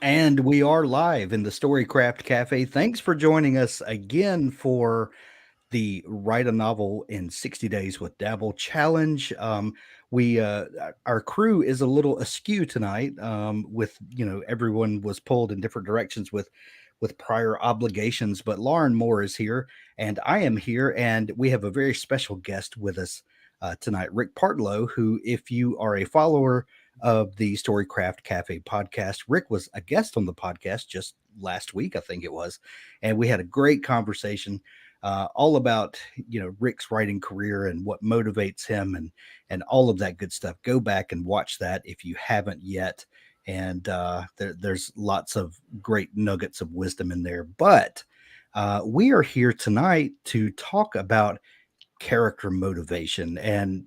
And we are live in the Storycraft Cafe. Thanks for joining us again for the Write a Novel in 60 Days with Dabble challenge. We Our crew is a little askew tonight. With everyone was pulled in different directions with prior obligations, but Lauren Moore is here, and I am here, and we have a very special guest with us tonight, Rick Partlow, who, if you are a follower of the Storycraft Cafe podcast, Rick was a guest on the podcast just last week, I think it was, and we had a great conversation all about Rick's writing career and what motivates him and all of that good stuff. Go back and watch that if you haven't yet, and there's lots of great nuggets of wisdom in there. But we are here tonight to talk about character motivation, and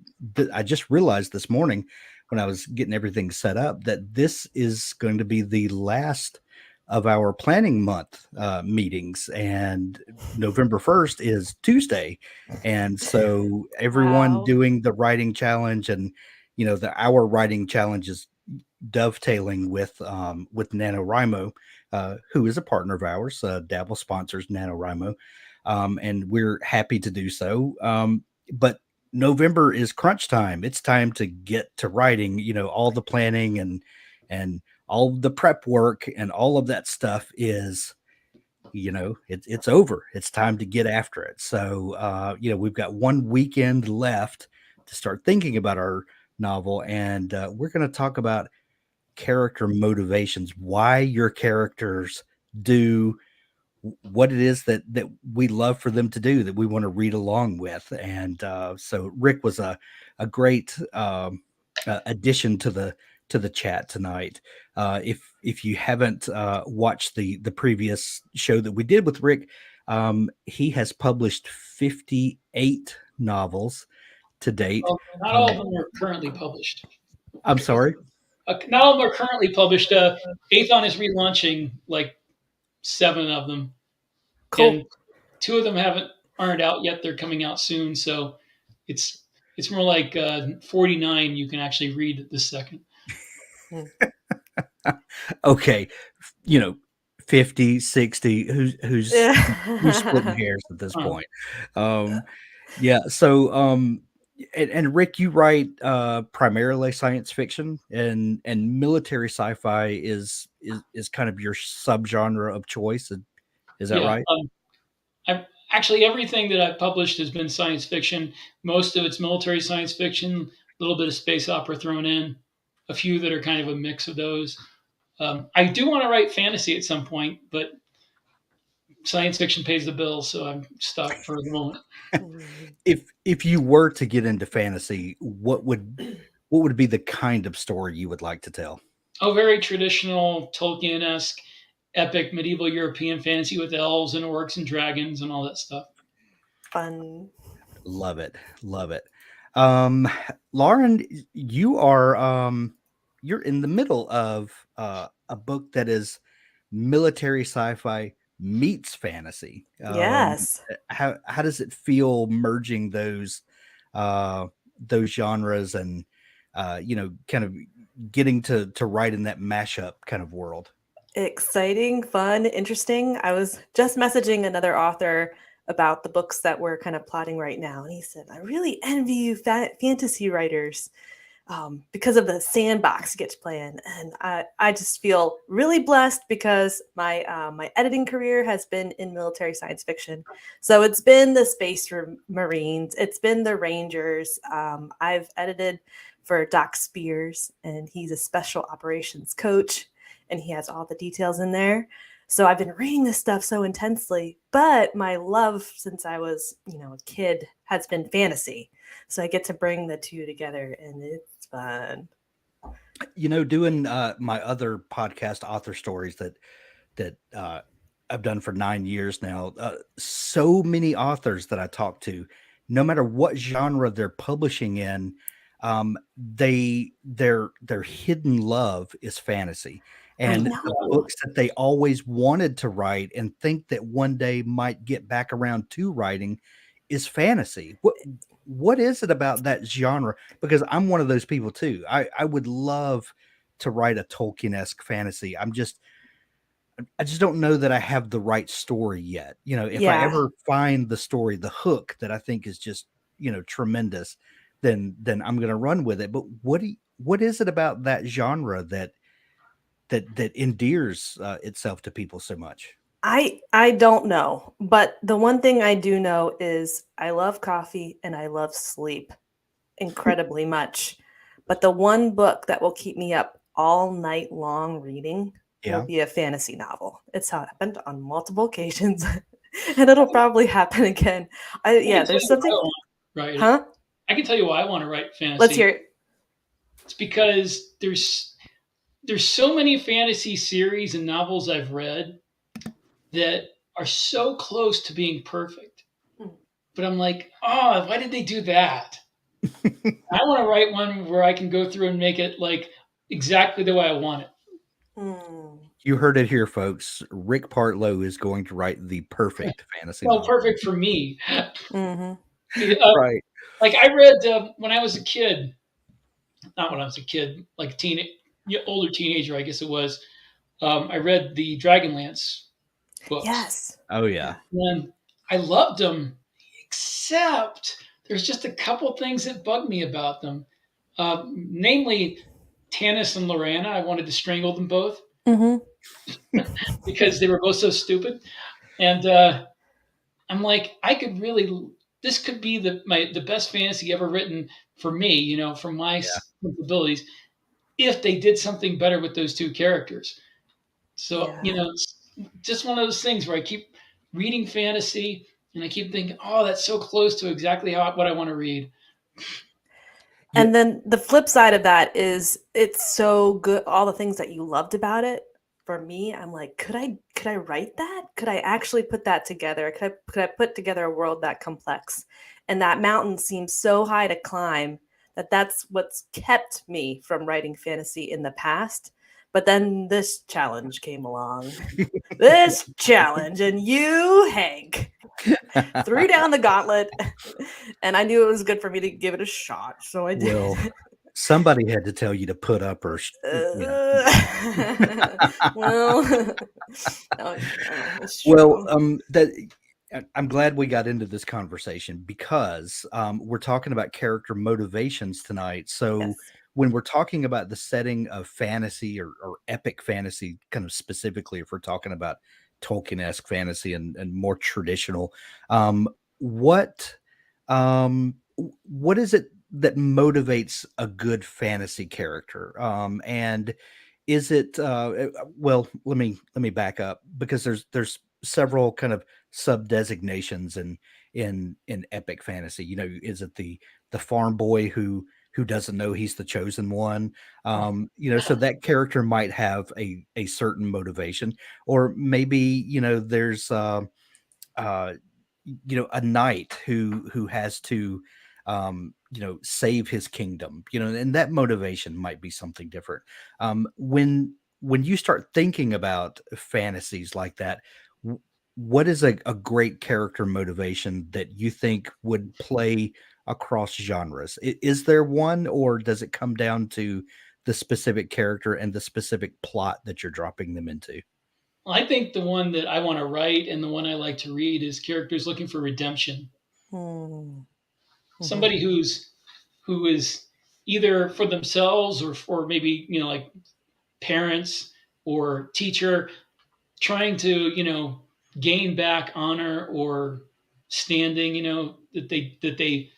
I just realized this morning when I was getting everything set up that this is going to be the last of our planning month meetings, and November 1st is Tuesday. And so everyone Wow. doing the writing challenge and our writing challenge is dovetailing with NaNoWriMo, who is a partner of ours. Dabble sponsors NaNoWriMo, and we're happy to do so. But November is crunch time. It's time to get to writing. All the planning and all the prep work and all of that stuff is it's over. It's time to get after it. So we've got one weekend left to start thinking about our novel, and we're going to talk about character motivations, why your characters do what it is that we love for them to do, that we want to read along with. And so Rick was a great addition to the chat tonight. If you haven't watched the previous show that we did with Rick, he has published 58 novels to date. Well, not all of them are currently published. I'm sorry. Not all of them are currently published. Aethon is relaunching like 7 of them, Cool. and 2 of them aren't out yet. They're coming out soon, so it's it's more like 49. You can actually read the second. Okay, you know, 50, 60, who's splitting hairs at this Huh. point? Yeah, so and Rick, you write primarily science fiction, and military sci-fi is kind of your subgenre of choice. Is that Yeah. right? I've actually everything that I've published has been science fiction. Most of it's military science fiction, a little bit of space opera thrown in, a few that are kind of a mix of those. I do want to write fantasy at some point, but science fiction pays the bills, so I'm stuck for the moment. If you were to get into fantasy, what would be the kind of story you would like to tell? Oh, very traditional Tolkien esque, epic medieval European fantasy with elves and orcs and dragons and all that stuff. Fun. Love it. Love it. Um, Lauren, you are you're in the middle of a book that is military sci-fi meets fantasy. Yes. How does it feel merging those genres and kind of getting to write in that mashup kind of world? Exciting, fun, interesting. I was just messaging another author about the books that we're kind of plotting right now. And he said, I really envy you fantasy writers because of the sandbox you get to play in. And I just feel really blessed because my editing career has been in military science fiction. So it's been the Space Marines, it's been the Rangers. I've edited for Doc Spears, and he's a special operations coach, and he has all the details in there. So I've been reading this stuff so intensely, but my love since I was, a kid has been fantasy. So I get to bring the two together, and it's fun. Doing my other podcast, author stories, that I've done for 9 years now. So many authors that I talk to, no matter what genre they're publishing in, their hidden love is fantasy, I and the know. books that they always wanted to write and think that one day might get back around to writing is fantasy. What is it about that genre? Because I'm one of those people too. I would love to write a Tolkien-esque fantasy. I'm just I just don't know that I have the right story yet. If I Yeah. ever find the story, the hook that I think is just, tremendous, then I'm going to run with it. But what is it about that genre that endears itself to people so much? I don't know, but the one thing I do know is I love coffee and I love sleep incredibly much. But the one book that will keep me up all night long reading will Yeah. be a fantasy novel. It's happened on multiple occasions and it'll probably happen again. I can tell There's you why I something, want to write it. huh? I can tell you why I want to write Let's fantasy. hear it. It's because there's so many fantasy series and novels I've read that are so close to being perfect. But I'm like, oh, why did they do that? I want to write one where I can go through and make it like exactly the way I want it. Mm. You heard it here, folks. Rick Partlow is going to write the perfect fantasy Well, novel. perfect for me. Mm-hmm. Right. Like I read when I was a kid, not when I was a kid, like older teenager, I guess it was. I read the Dragonlance books, Yes. Oh yeah. Yeah. and I loved them, except there's just a couple things that bug me about them. Namely, Tanis and Lorana. I wanted to strangle them both Mm-hmm. because they were both so stupid. And I'm like, I could really, this could be the best fantasy ever written for me, from my Yeah. sensibilities, if they did something better with those two characters. So, Yeah. it's just one of those things where I keep reading fantasy and I keep thinking, oh, that's so close to exactly what I want to read. Yeah. And then the flip side of that is it's so good. All the things that you loved about it. For me, I'm like, could I write that? Could I actually put that together? Could I put together a world that complex? And that mountain seems so high to climb that that's what's kept me from writing fantasy in the past. But then this challenge came along. This challenge, and you, Hank, threw down the gauntlet, and I knew it was good for me to give it a shot, so I did. Well, somebody had to tell you to put up or, Well, no, it's Well, true. I'm glad we got into this conversation because we're talking about character motivations tonight. So Yes. when we're talking about the setting of fantasy or epic fantasy, kind of specifically, if we're talking about Tolkien-esque fantasy and more traditional, um, what what is it that motivates a good fantasy character? And is it well, let me back up because there's several kind of sub designations in epic fantasy. Is it the farm boy who doesn't know he's the chosen one? So that character might have a certain motivation, or maybe there's uh a knight who has to save his kingdom, and that motivation might be something different. When you start thinking about fantasies like that, what is a great character motivation that you think would play across genres? Is there one, or does it come down to the specific character and the specific plot that you're dropping them into? Well, I think the one that I want to write and the one I like to read is characters looking for redemption. Mm-hmm. Somebody who is either for themselves or for maybe like parents or teacher trying to gain back honor or standing that they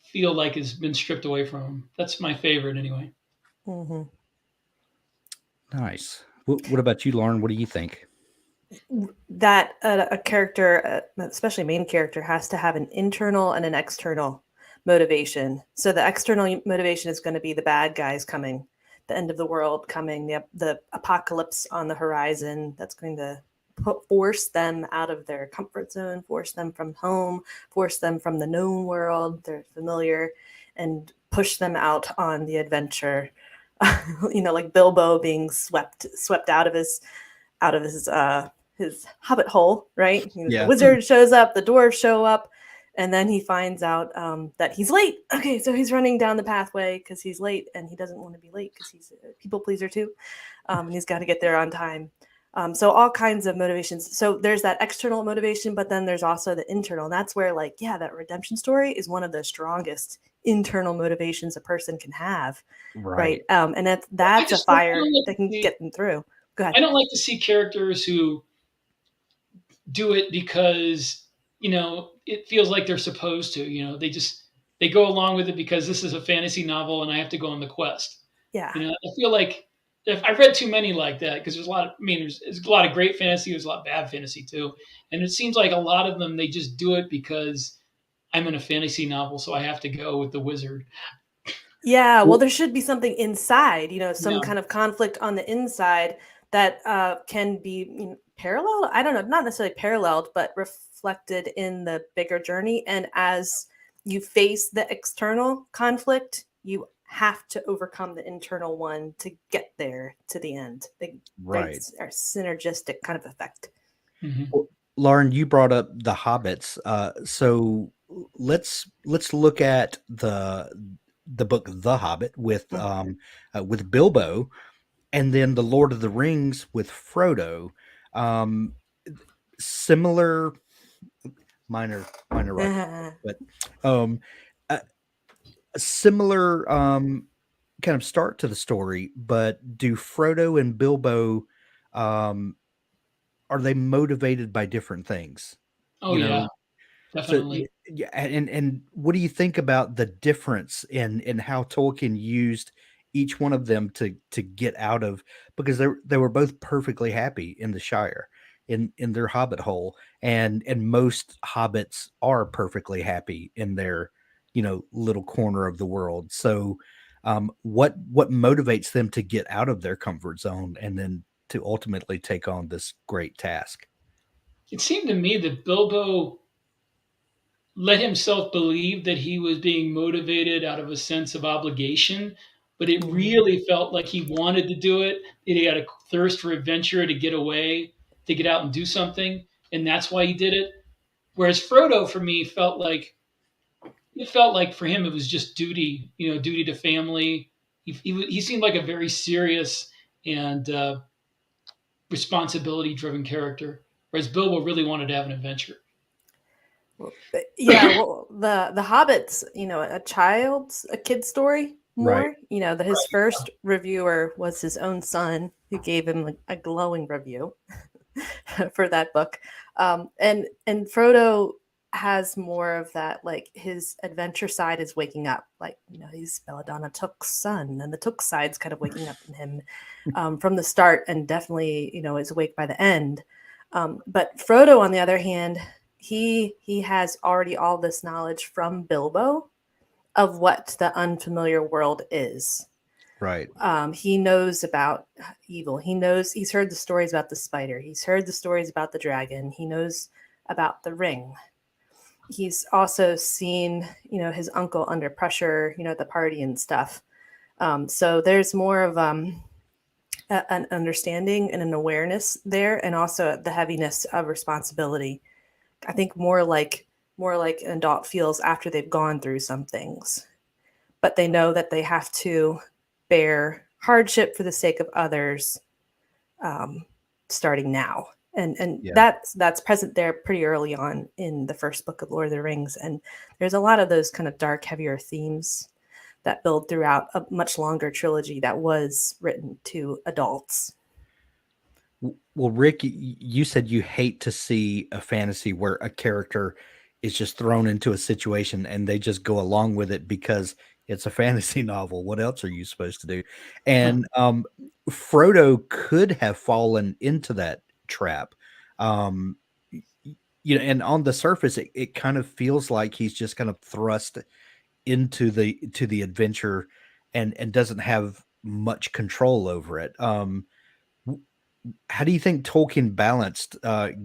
feel like has been stripped away from them. That's my favorite anyway. Mm-hmm. Nice. What about you, Lauren? What do you think? That a character, especially main character, has to have an internal and an external motivation. So the external motivation is going to be the bad guys coming, the end of the world coming, the apocalypse on the horizon. That's going to force them out of their comfort zone, force them from home, force them from the known world, their familiar, and push them out on the adventure. Like Bilbo being swept out of his hobbit hole, right? The Yeah. wizard shows up, the dwarves show up, and then he finds out that he's late. Okay, so he's running down the pathway because he's late, and he doesn't want to be late because he's a people pleaser too, and he's got to get there on time. So all kinds of motivations. So there's that external motivation, but then there's also the internal. And that's where, like, yeah, that redemption story is one of the strongest internal motivations a person can have, right? Right. And I that's a just don't, I fire don't like that to can see get them through. Go ahead. I don't like to see characters who do it because it feels like they're supposed to. They go along with it because this is a fantasy novel and I have to go on the quest. Yeah. I feel like if I've read too many like that because there's a lot of. I mean, there's a lot of great fantasy. There's a lot of bad fantasy too, and it seems like a lot of them they just do it because I'm in a fantasy novel, so I have to go with the wizard. Yeah, well, Well, there should be something inside, some Yeah. kind of conflict on the inside that can be parallel. I don't know, not necessarily paralleled, but reflected in the bigger journey. And as you face the external conflict, you have to overcome the internal one to get there to the end. They right. are synergistic kind of effect. Hmm. Well, Lauren, you brought up the hobbits. So let's look at the book The Hobbit with Bilbo, and then the Lord of the Rings with Frodo. Um, Similar, minor right, but um, a, a similar kind of start to the story. But do Frodo and Bilbo um, are they motivated by different things? Oh You yeah, know, so definitely. yeah, and what do you think about the difference in how Tolkien used each one of them to get out of, because they were both perfectly happy in the Shire, in their hobbit hole, and most hobbits are perfectly happy in their little corner of the world. So what motivates them to get out of their comfort zone and then to ultimately take on this great task? It seemed to me that Bilbo let himself believe that he was being motivated out of a sense of obligation, but it Mhm. really felt like he wanted to do it. That he had a thirst for adventure to get away, to get out and do something, and that's why he did it. Whereas Frodo, for me, felt like for him it was just duty, duty to family. He seemed like a very serious and responsibility-driven character, whereas Bilbo really wanted to have an adventure. Well, yeah, well, the Hobbit's, a kid's story Right. more. His first reviewer was his own son, who gave him a glowing review for that book. And Frodo has more of that, like his adventure side is waking up, like he's Belladonna Took's son, and the Took side's kind of waking up in him from the start, and definitely is awake by the end. But Frodo, on the other hand, he has already all this knowledge from Bilbo of what the unfamiliar world is. Right. He knows about evil. He's heard the stories about the spider. He's heard the stories about the dragon. He knows about the ring. He's also seen, his uncle under pressure, at the party and stuff. So there's more of an understanding and an awareness there, and also the heaviness of responsibility. I think more like an adult feels after they've gone through some things, but they know that they have to bear hardship for the sake of others, um, starting now. And Yeah. that's present there pretty early on in the first book of Lord of the Rings. And there's a lot of those kind of dark, heavier themes that build throughout a much longer trilogy that was written to adults. Well, Rick, you said you hate to see a fantasy where a character is just thrown into a situation and they just go along with it because it's a fantasy novel. What else are you supposed to do? And Frodo could have fallen into that trap. Um, and on the surface, it kind of feels like he's just kind of thrust into the adventure and doesn't have much control over it. How do you think Tolkien balanced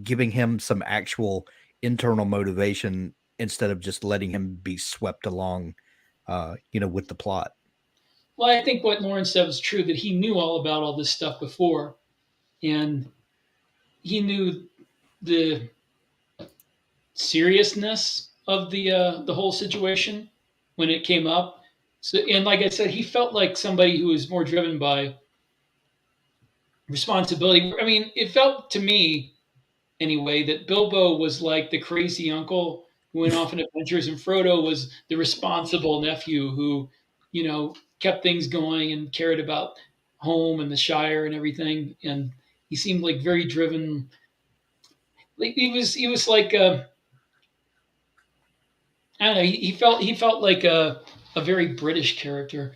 giving him some actual internal motivation instead of just letting him be swept along, with the plot? Well, I think what Lauren said was true, that he knew all about all this stuff before, and he knew the seriousness of the whole situation when it came up. So, and like I said, he felt like somebody who was more driven by responsibility. I mean, it felt to me anyway that Bilbo was like the crazy uncle who went off on adventures, and Frodo was the responsible nephew who, kept things going and cared about home and the Shire and everything. And he seemed like very driven. Like he was like I don't know. He felt like a very British character.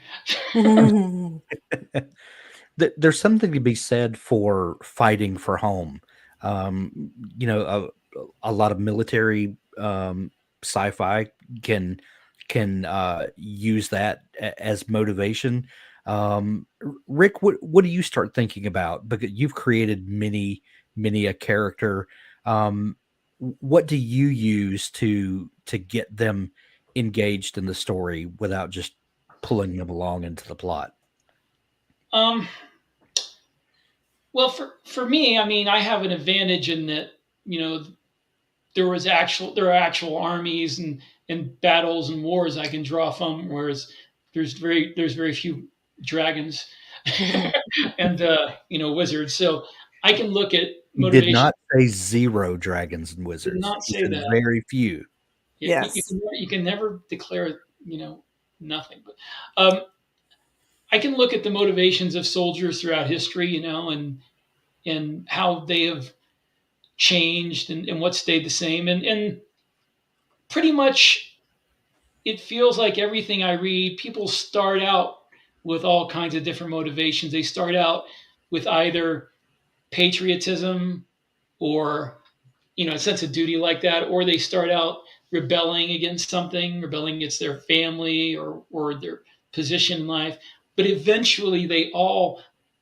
There's something to be said for fighting for home. You know, a lot of military sci-fi can use that as motivation. Rick, what do you start thinking about? Because you've created many a character. Um, what do you use to get them engaged in the story without just pulling them along into the plot? Um, well, for me, I mean, I have an advantage in that there are actual armies and battles and wars I can draw from, whereas there's very few dragons and wizards. So I can look at He did motivation. not say 0 dragons and Did wizards. not He say said that. very few. Yes. You can never declare nothing. But I can look at the motivations of soldiers throughout history, and how they have changed and what stayed the same, and pretty much it feels like everything I read, people start out with all kinds of different motivations. They start out with either patriotism or a sense of duty like that, or they start out rebelling against something, rebelling against their family or their position in life. But eventually, they all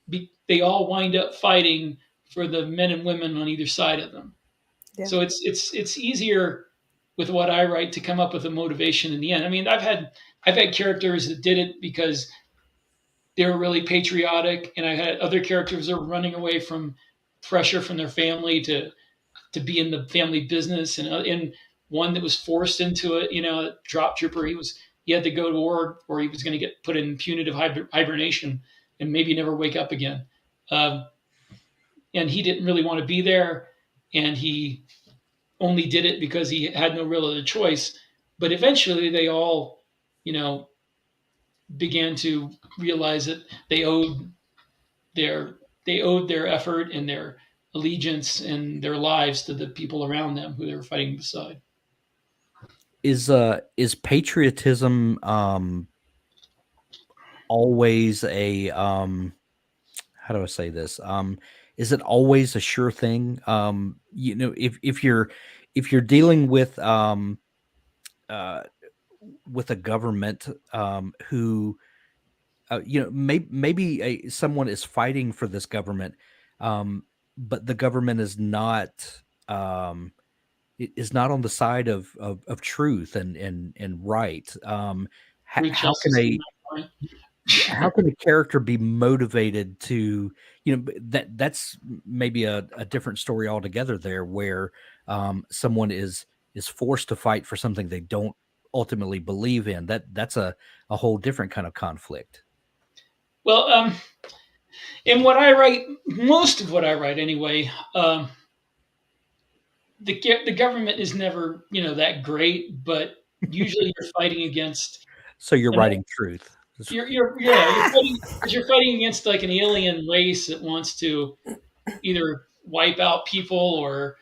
wind up fighting for the men and women on either side of them. Yeah. So it's easier with what I write to come up with a motivation in the end. I mean, I've had characters that did it because they were really patriotic, and I had other characters that were running away from pressure from their family to be in the family business, and one that was forced into it. A drop trooper. He had to go to war, or he was going to get put in punitive hibernation and maybe never wake up again. Um, and he didn't really want to be there, and he only did it because he had no real other choice. But eventually, they all, you know, began to realize that their they owed their effort and their allegiance and their lives to the people around them who they were fighting beside. Is patriotism always a how do I say this? Is it always a sure thing? If you're dealing uh with a government who maybe someone is fighting for this government, um, but the government um, is not on the side of truth and right. Truth, How can justice, and a right. how can a character be motivated to that's maybe a different story altogether there, where someone is forced to fight for something they don't ultimately believe in. That's a whole different kind of conflict. Well, in what I write, most of what I write anyway, the government is never that great, but usually you're fighting against So you're an writing truth. you're fighting against like an alien race that wants to either wipe out people or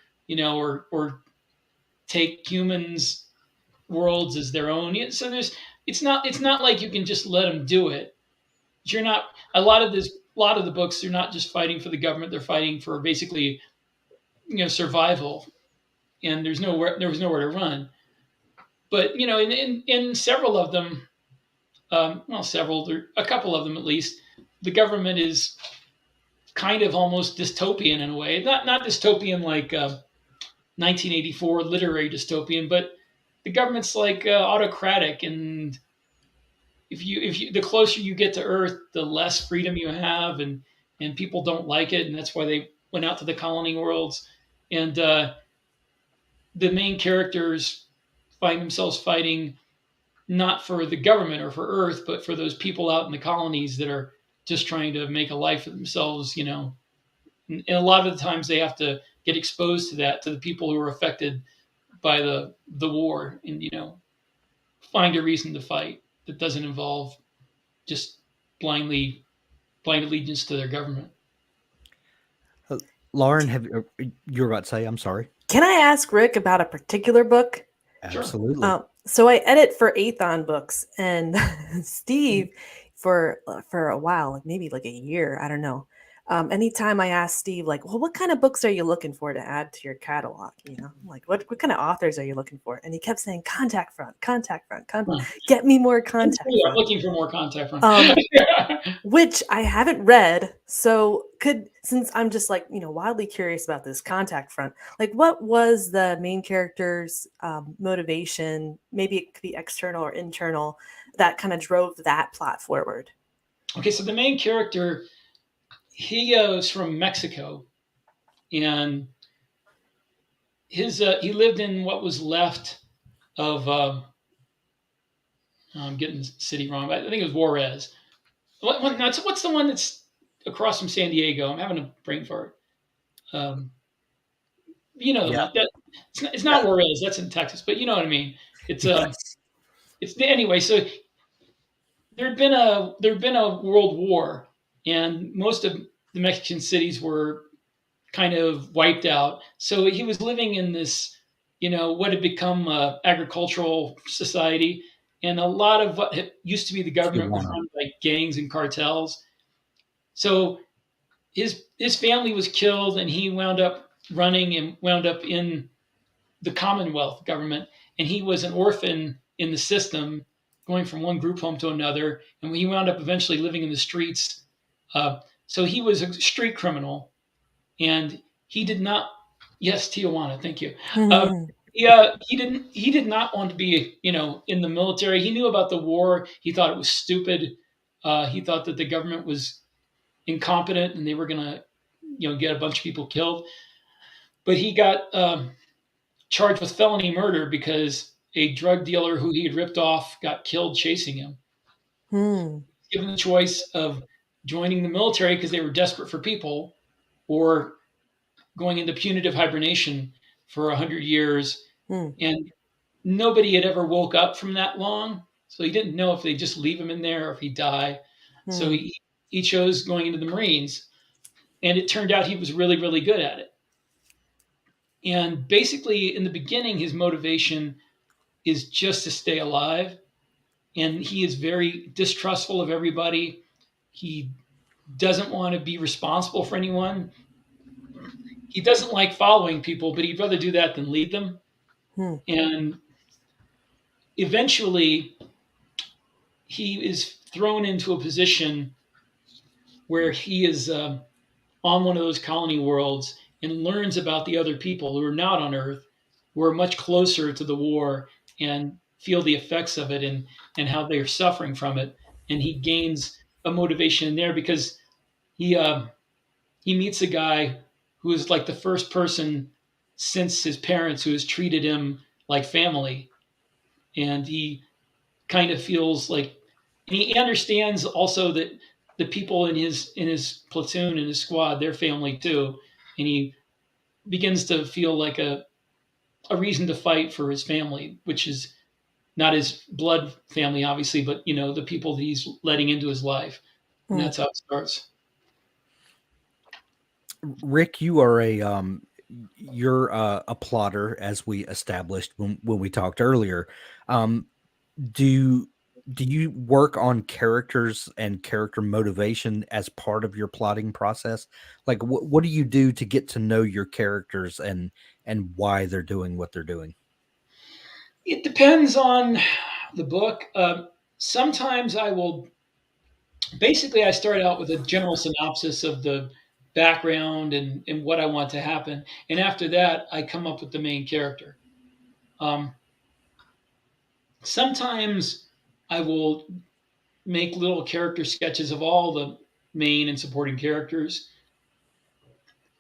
take humans worlds as their own. So it's not like you can just let them do it. You're not a lot of the books, they're not just fighting for the government, they're fighting for basically survival, and there was nowhere to run. But in several of them, a couple of them at least, the government is kind of almost dystopian in a way. Not dystopian like 1984 literary dystopian, but the government's like autocratic, and if you the closer you get to Earth, the less freedom you have, and people don't like it, and that's why they went out to the colony worlds, and the main characters find themselves fighting not for the government or for Earth, but for those people out in the colonies that are just trying to make a life for themselves, And a lot of the times they have to get exposed to that, to the people who are affected by the war, and find a reason to fight that doesn't involve just blindly blind allegiance to their government. Uh, Lauren, you're about to say? I'm sorry. Can I ask Rick about a particular book? Sure. Absolutely. So I edit for Athon Books, and Steve, for a while, like maybe like a year, I don't know. Anytime I ask Steve, like, well, what kind of books are you looking for to add to your catalog? Like what kind of authors are you looking for? And he kept saying, contact front, Huh. get me more I'm contact I'm front. looking for more contact from. Which I haven't read. So since I'm just like, wildly curious about this contact front, like what was the main character's motivation? Maybe it could be external or internal that kind of drove that plot forward. Okay, so the main character, he was from Mexico, and he lived in what was left of I'm getting the city wrong, but I think it was Juarez. What's the one that's across from San Diego? I'm having a brain fart. Um, the Yeah. one that it's Yeah. not Juarez. That's in Texas, but you know what I mean. It's Yes. it's anyway. So there'd been a world war, and most of the Mexican cities were kind of wiped out. So he was living in this, what had become agricultural society, and a lot of what used to be the government was Tijuana. run by gangs and cartels. So his family was killed, and he wound up running and wound up in the Commonwealth government, and he was an orphan in the system, going from one group home to another, and he wound up eventually living in the streets. So he was a street criminal, and he did not. Yes, Tijuana. Thank you. Um, Hmm. yeah, he did not want to be, in the military. He knew about the war. He thought it was stupid. He thought that the government was incompetent and they were gonna, get a bunch of people killed. But he got charged with felony murder because a drug dealer who he had ripped off got killed chasing him. Hmm. Given the choice of joining the military because they were desperate for people, or going into punitive hibernation for 100 years, Hmm. and nobody had ever woke up from that long, so he didn't know if they just leave him in there or if he'd die. So Hmm. he chose going into the Marines, and it turned out he was really really good at it. And basically, in the beginning, his motivation is just to stay alive, and he is very distrustful of everybody. He doesn't want to be responsible for anyone. He doesn't like following people, but he'd rather do that than lead them. Hmm. And eventually, he is thrown into a position where he is on one of those colony worlds and learns about the other people who are not on Earth, who are much closer to the war and feel the effects of it, and how they're suffering from it. And he gains a motivation in there because he uh, he meets a guy who is like the first person since his parents who has treated him like family, and he kind of feels like, and he understands also that the people in his platoon, in his squad, they're family too, and he begins to feel like a reason to fight for his family, which is not his blood family, obviously, but the people that he's letting into his life, and Hmm. that's how it starts. Rick, you are you're a plotter, as we established when we talked earlier. Um, do do you work on characters and character motivation as part of your plotting process? Like, what do you do to get to know your characters and why they're doing what they're doing? It depends on the book. Sometimes I will basically I start out with a general synopsis of the background and what I want to happen, and after that I come up with the main character. Um, Sometimes I will make little character sketches of all the main and supporting characters.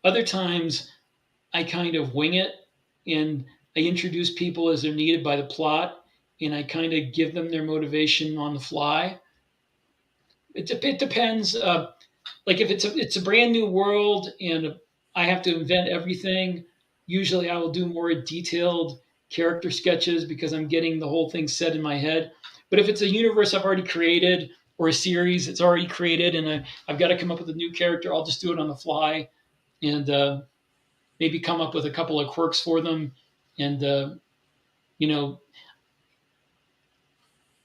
Other times I kind of wing it, and I introduce people as they're needed by the plot, and I kind of give them their motivation on the fly. It depends. like if it's a brand new world and I have to invent everything, usually I will do more detailed character sketches because I'm getting the whole thing set in my head. But if it's a universe I've already created or a series that's already created and I've got to come up with a new character, I'll just do it on the fly and maybe come up with a couple of quirks for them. And you know,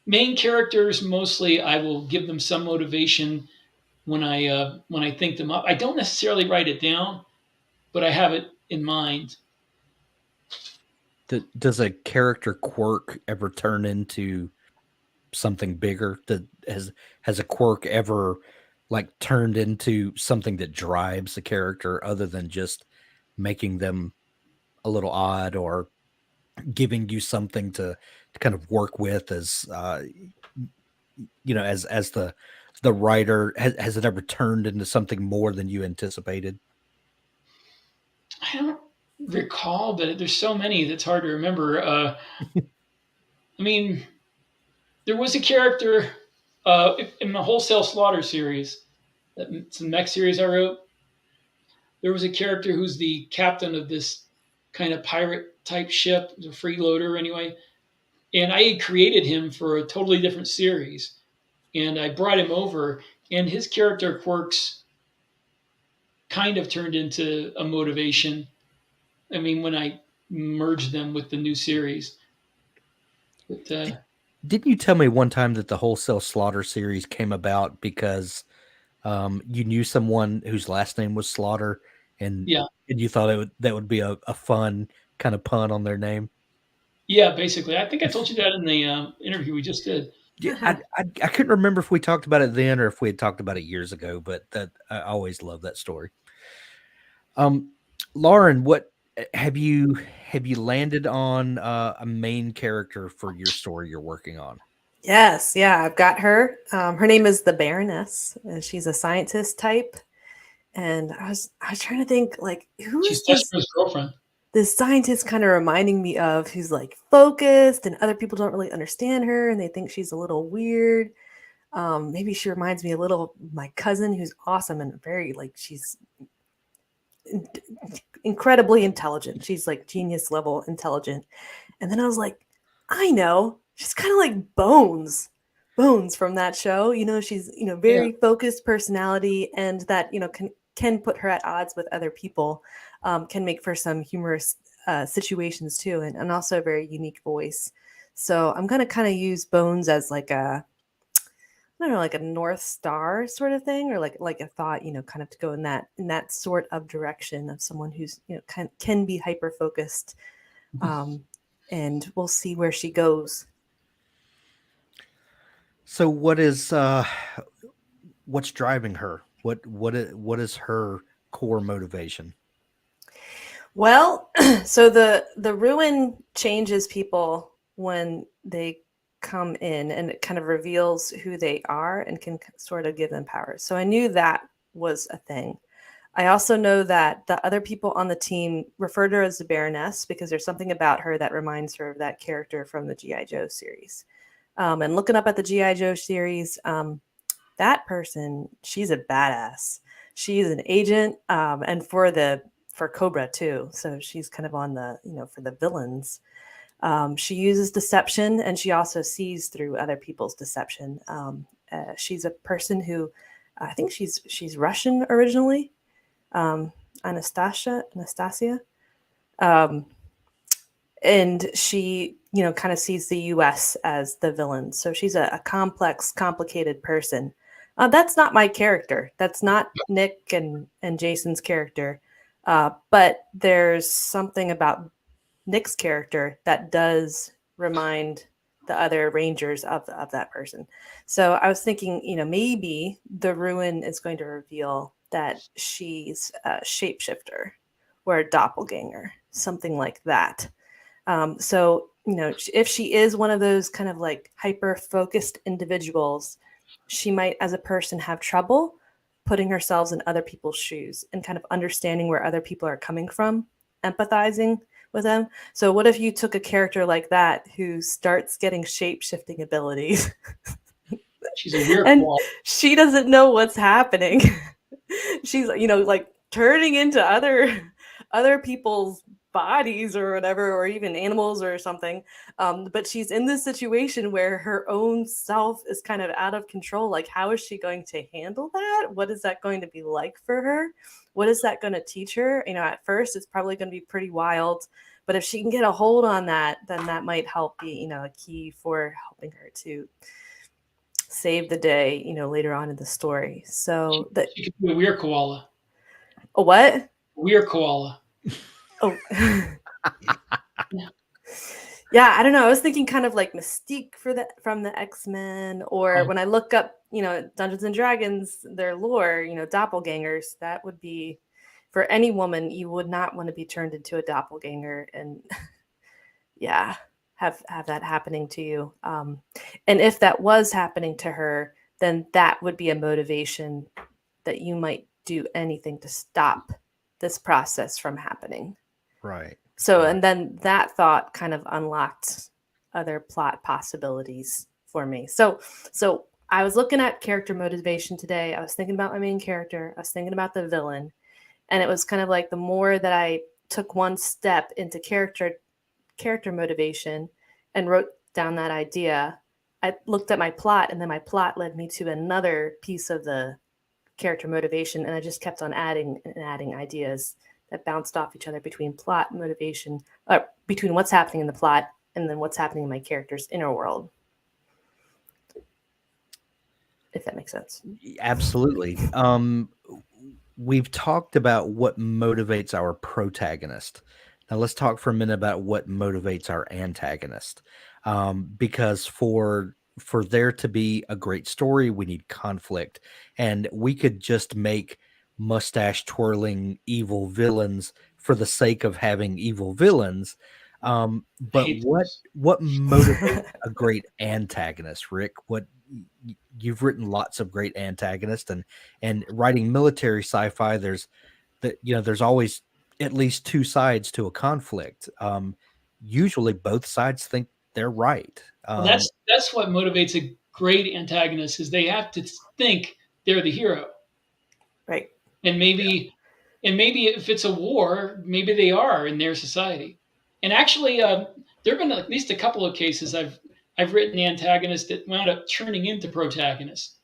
main characters mostly I will give them some motivation when I think them up. I don't necessarily write it down, but I have it in mind. Does a character quirk ever turn into something bigger? That has a quirk ever like turned into something that drives the character other than just making them a little odd or giving you something to kind of work with as as the writer? Has it ever turned into something more than you anticipated? I don't recall, but there's so many that's hard to remember. I mean, there was a character in the Wholesale Slaughter series, it's the mech series I wrote. There was a character who's the captain of this kind of pirate type ship, a freeloader anyway, and I had created him for a totally different series, and I brought him over, and his character quirks kind of turned into a motivation. I mean, when I merged them with the new series, but Didn't you tell me one time that the Wholesale Slaughter series came about because you knew someone whose last name was Slaughter, and yeah, and you thought that would be a fun kind of pun on their name? yeah, basically, I think I told you that in the interview we just did. Yeah, I couldn't remember if we talked about it then or if we had talked about it years ago, but that I always love that story. Um, Lauren, what have you landed on a main character for your story you're working on? Yes, yeah, I've got her. Her name is the Baroness, and she's a scientist type. And I was trying to think like who She's is this Despero's girlfriend. this scientist kind of reminding me of who's like focused and other people don't really understand her and they think she's a little weird. Maybe she reminds me a little of my cousin who's awesome and very like she's in- incredibly intelligent. She's like genius level intelligent. And then I was like, I know. She's kind of like Bones. Bones from that show. She's, Yeah, very focused personality and that, can put her at odds with other people, can make for some humorous situations too, and also a very unique voice. So I'm going to kind of use Bones as like I don't know, like a North Star sort of thing, or like a thought, kind of to go in that sort of direction of someone who's, can be hyper focused. Um, and we'll see where she goes. So what's driving her? What is her core motivation? Well, so the ruin changes people when they come in, and it kind of reveals who they are and can sort of give them power. So I knew that was a thing. I also know that the other people on the team refer to her as the Baroness because there's something about her that reminds her of that character from the GI Joe series. And looking up at the GI Joe series, that person, she's a badass. She's an agent, and for Cobra too. So she's kind of on the for the villains. She uses deception, and she also sees through other people's deception. She's a person who I think she's Russian originally. Anastasia. Um, and she kind of sees the US as the villain, so she's a complex, complicated person. That's not my character. That's not Nick and Jason's character. But there's something about Nick's character that does remind the other rangers of that person. So I was thinking, maybe the ruin is going to reveal that she's a shapeshifter or a doppelganger, something like that. So, if she is one of those kind of like hyper focused individuals, she might, as a person, have trouble putting herself in other people's shoes and kind of understanding where other people are coming from, empathizing with them. So, what if you took a character like that who starts getting shape shifting abilities She's a weird And koala. she doesn't know what's happening. She's, like turning into other people's bodies or whatever, or even animals or something. But she's in this situation where her own self is kind of out of control. Like, how is she going to handle that? What is that going to be like for her? What is that going to teach her? At first, it's probably going to be pretty wild. But if she can get a hold on that, then that might help be, a key for helping her to save the day, later on in the story. So that She could be a weird koala. a what? Weird koala. Oh, Yeah. yeah. I don't know. I was thinking kind of like Mystique from the X-Men, or Oh, when I look up, Dungeons and Dragons, their lore, doppelgangers. That would be for any woman. You would not want to be turned into a doppelganger, and yeah, have that happening to you. And if that was happening to her, then that would be a motivation that you might do anything to stop this process from happening. Right. So, Right. and then that thought kind of unlocked other plot possibilities for me. So I was looking at character motivation today. I was thinking about my main character. I was thinking about the villain, and it was kind of like the more that I took one step into character motivation and wrote down that idea, I looked at my plot, and then my plot led me to another piece of the character motivation, and I just kept on adding and adding ideas that bounced off each other between plot motivation, between what's happening in the plot and then what's happening in my character's inner world. If that makes sense. Absolutely. We've talked about what motivates our protagonist. Now let's talk for a minute about what motivates our antagonist. Because for there to be a great story, we need conflict, and we could just make mustache twirling evil villains for the sake of having evil villains. I But hate what those. what motivates a great antagonist, Rick? You've written lots of great antagonists, and writing military sci-fi, there's always at least two sides to a conflict. Usually both sides think they're right. Well, that's what motivates a great antagonist is they have to think they're the hero. Right. And maybe if it's a war, maybe they are in their society. And actually, there have been at least a couple of cases I've written antagonists that wound up turning into protagonists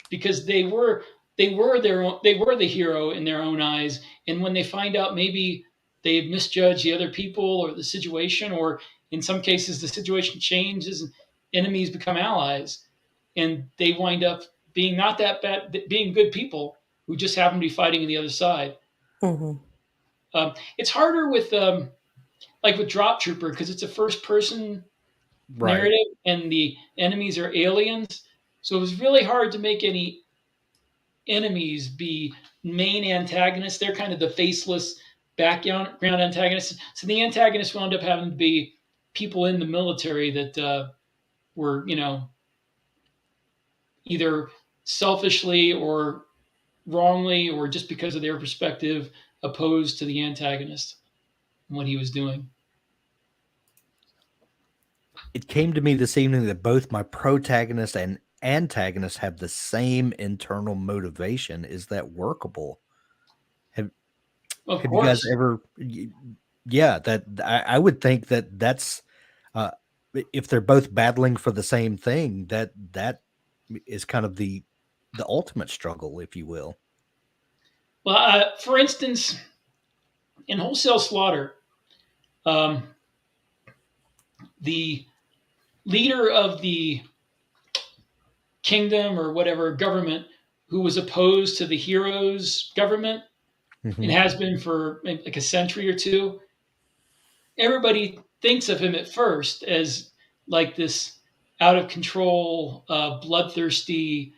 because they were the hero in their own eyes, and when they find out maybe they've misjudged the other people or the situation, or in some cases the situation changes and enemies become allies, and they wind up being not that bad, being good people who just happen to be fighting on the other side. Mm-hmm. It's harder with like with Drop Trooper because it's a first person Right. narrative and the enemies are aliens, so it was really hard to make any enemies be main antagonists. They're kind of the faceless background antagonists. So the antagonists wound up having to be people in the military that were, either selfishly or wrongly or just because of their perspective opposed to the antagonist and what he was doing. It came to me this evening that both my protagonist and antagonist have the same internal motivation. Is that workable? Have Of Have you guys course. ever? Yeah, that I would think that's uh, if they're both battling for the same thing, that is kind of the ultimate struggle, if you will. Well, for instance, in wholesale slaughter, um, the leader of the kingdom or whatever government who was opposed to the hero's government and Hmm. has been for like a century or two. Everybody thinks of him at first as like this out of control, bloodthirsty,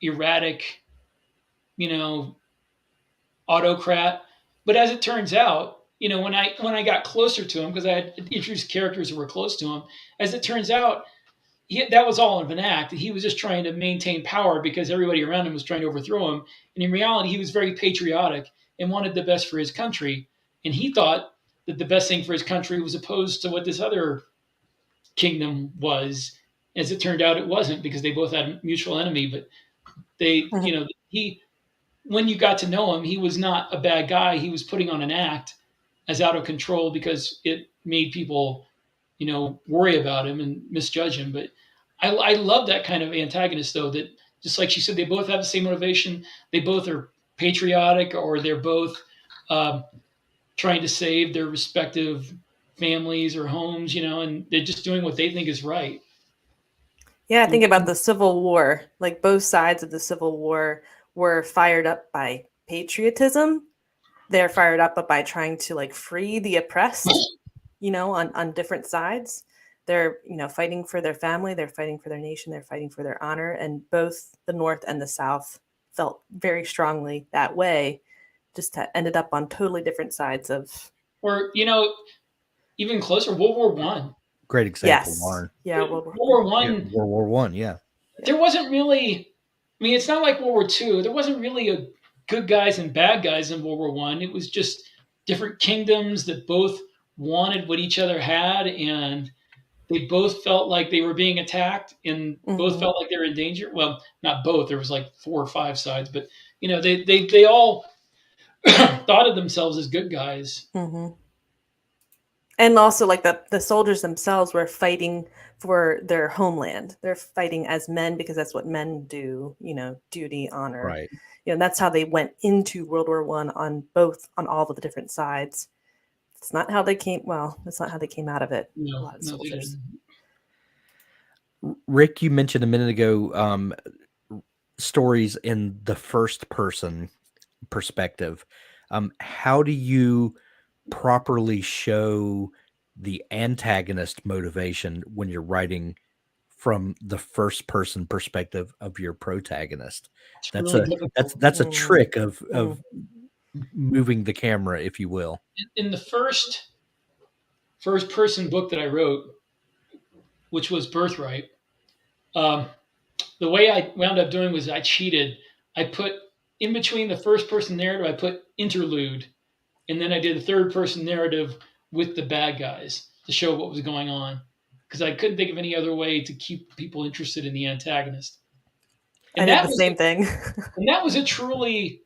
erratic, you know, autocrat. But as it turns out, when I got closer to him because I had introduced characters that were close to him, as it turns out, that was all of an act. He was just trying to maintain power because everybody around him was trying to overthrow him. And in reality, he was very patriotic and wanted the best for his country. And he thought that the best thing for his country was opposed to what this other kingdom was. as it turned out, it wasn't, because they both had a mutual enemy. But they, Mhm. he, when you got to know him, he was not a bad guy. He was putting on an act as out of control because it made people, worry about him and misjudge him. But I love that kind of antagonist, though, that just like she said, they both have the same motivation. They both are patriotic, or they're both um, trying to save their respective families or homes, and they're just doing what they think is right. Yeah, I think about the Civil War. Like both sides of the Civil War were fired up by patriotism. They're fired up by trying to like free the oppressed, on different sides. They're, fighting for their family, they're fighting for their nation, they're fighting for their honor. And both the North and the South felt very strongly that way, just ended up on totally different sides of. Or, even closer, World War One. Great example, Yes. Lauren. Yeah. World War Yeah, One, World War One. Yeah. there wasn't really. I mean, it's not like World War Two. There wasn't really a good guys and bad guys in World War One. It was just different kingdoms that both wanted what each other had, and they both felt like they were being attacked, and both Mhm. felt like they were in danger. Well, not both. There was like 4 or 5 sides, but they all thought of themselves as good guys. Mhm. And also like the soldiers themselves were fighting for their homeland. They're fighting as men because that's what men do, duty, honor. Right. That's how they went into World War One on all of the different sides. It's not how they came. Well, it's not how they came out of it. A No, lot of no, they soldiers. didn't. Rick, you mentioned a minute ago stories in the first person perspective. How do you properly show the antagonist motivation when you're writing from the first person perspective of your protagonist? It's That's really a difficult. that's a trick of Mm. moving the camera, if you will. In the first person book that I wrote, which was Birthright, um, the way I wound up doing was I cheated. I put in between the first person narrative, I put interlude, and then I did a third person narrative with the bad guys to show what was going on, because I couldn't think of any other way to keep people interested in the antagonist. I And did that the was same thing. a truly